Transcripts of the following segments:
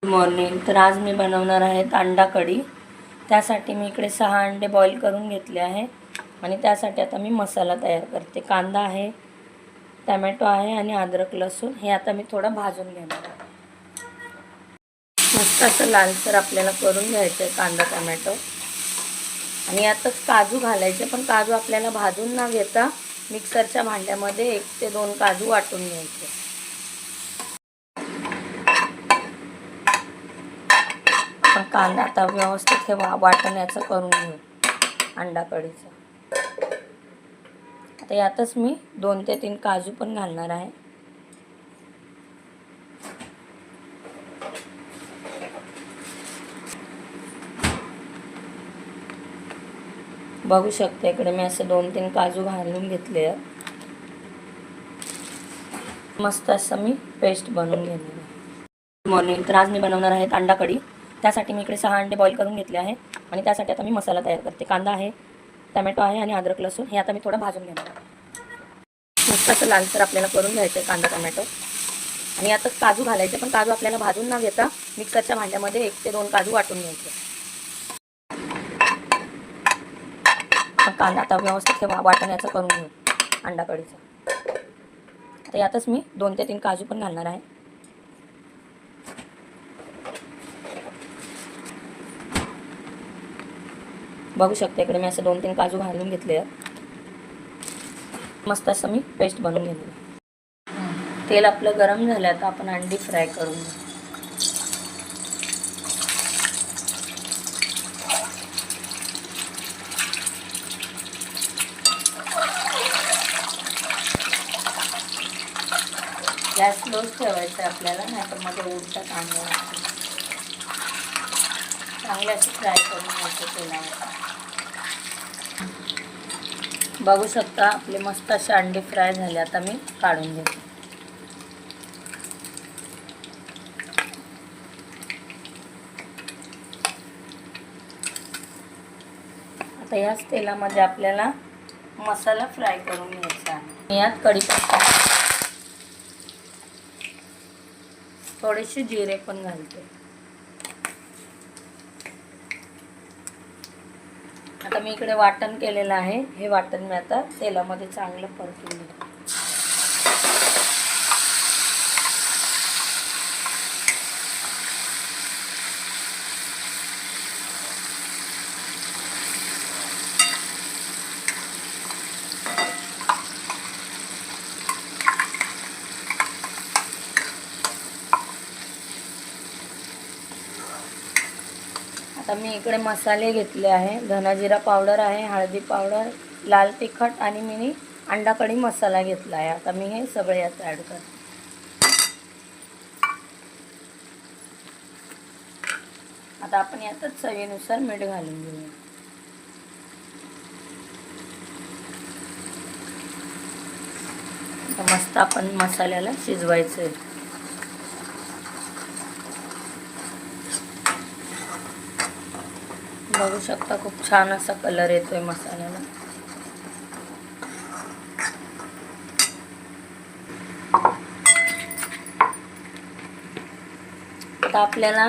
Good morning. तर आज मी बनवणार आहे अंडा कढी. त्यासाठी मी इकडे 6 अंडे बॉईल करून घेतले आहे आणि त्यासाठी आता मी मसाला तयार करते. कांदा आहे, टमॅटो आहे आणि अद्रक लसूण हे आता मी थोडं भाजून घेणार आहे. मस्त असं लालसर आपल्याला करून घ्यायचं आहे कांदा टमॅटो. आणि यातच काजू घालायचे, पण काजू आपल्याला भाजून न घेता मिक्सरच्या भांड्यामध्ये 1 ते 2 काजू वाटून घ्यायचे. पण कांदा आता व्यवस्थित हे वाटण्याचं करून घेऊ अंडा कढीचं. आता यातच मी 2 ते 3 काजू पण घालणार आहे. बघू शकते इकडे मी असं 2-3 काजू घालून घेतले आहे. मस्त असं मी पेस्ट बनवून घेणार आहे. Good morning. तर आज मी बनवणार आहे अंडा कढी. त्यासाठी मी इकडे 6 अंडे बॉईल करून घेतले आहे आणि त्यासाठी आता मी मसाला तयार करते. कांदा आहे, टमॅटो आहे आणि अद्रक लसूण हे आता मी थोडं भाजून घेणार आहे. मस्त असं लालसर आपल्याला करून घ्यायचं आहे कांदा टमॅटो. आणि आता काजू घालायचे, पण काजू आपल्याला भाजून न घेता मिक्सरच्या भांड्यामध्ये 1 ते 2 काजू वाटून घ्यायचे. पण कांदा आता व्यवस्थित हे वाटण्याचं करून घेऊ अंडा कढीचं. आता यातच मी 2 ते 3 काजू पण घालणार आहे. बघू शकते इकडे मी असं 2-3 काजू घालून घेतले आहे. मस्त असं मी पेस्ट बनवून घेतली. तेल आपलं गरम झालं, आता आपण अंडी फ्राय करून घेऊ. गॅस स्लोच ठेवायचं आहे आपल्याला, नाहीतर मध्ये उडतात अंडे. चांगले असे फ्राय करून घ्यायचे तेलावर. बघू शकता आपले मस्त असे अंडे फ्राय झाले. आता मी काढून घेते. आता याच तेलामध्ये आपल्याला मसाला फ्राय करून घ्यायचा आहे. यात कढीपत्ता, थोडेसे जिरे पण घालते. आता मी इकडे वाटण केलेलं आहे. हे वाटण मी आता तेलामध्ये चांगलं परतून घेते. आता मी इकडे मसाले घेतले आहे. धना जिरा पावडर आहे, हळदी पावडर, लाल तिखट आणि मी अंडा कढी मसाला घेतला आहे. आता मी हे सगळे यात ॲड करते. आता आपण यातच चवीनुसार मीठ घालून घेऊया. आता मस्त आपण मसाल्याला शिजवायचं आहे. बघू शकता खूप छान असा कलर येतोय मसाल्याला. आता आपल्याला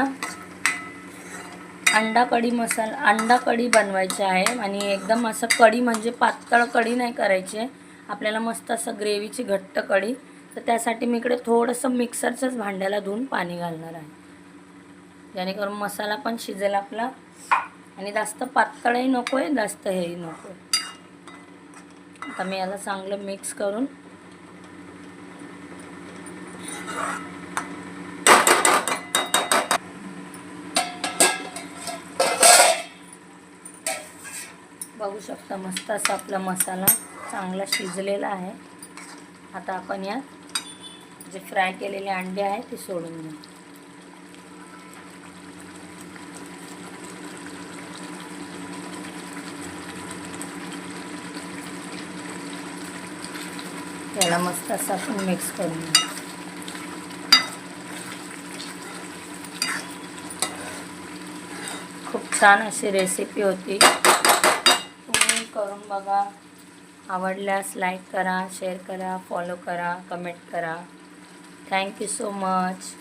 अंडा कढी बनवायची आहे आणि एकदम असं कढी म्हणजे पातळ कढी नाही करायची. आपल्याला मस्त असं ग्रेव्हीची घट्ट कढी. तर त्यासाठी मी इकडे थोडंसं मिक्सरच्याच भांड्याला धुवून पाणी घालणार आहे, जेणेकरून मसाला पण शिजेल आपला आणि जास्त पातळही नको आहे, जास्त हेही नको आहे. आता मी याला चांगलं मिक्स करून बघू शकता मस्त असा आपला मसाला चांगला शिजलेला आहे. आता आपण यात जे फ्राय केलेले अंडे आहेत ते सोडून घेऊ. त्याला मस्त असं आपण मिक्स करून घेऊ. खूप छान अशी रेसिपी होती. तुम्ही करून बघा. आवडल्यास लाईक करा, शेअर करा, फॉलो करा, कमेंट करा. Thank you so much.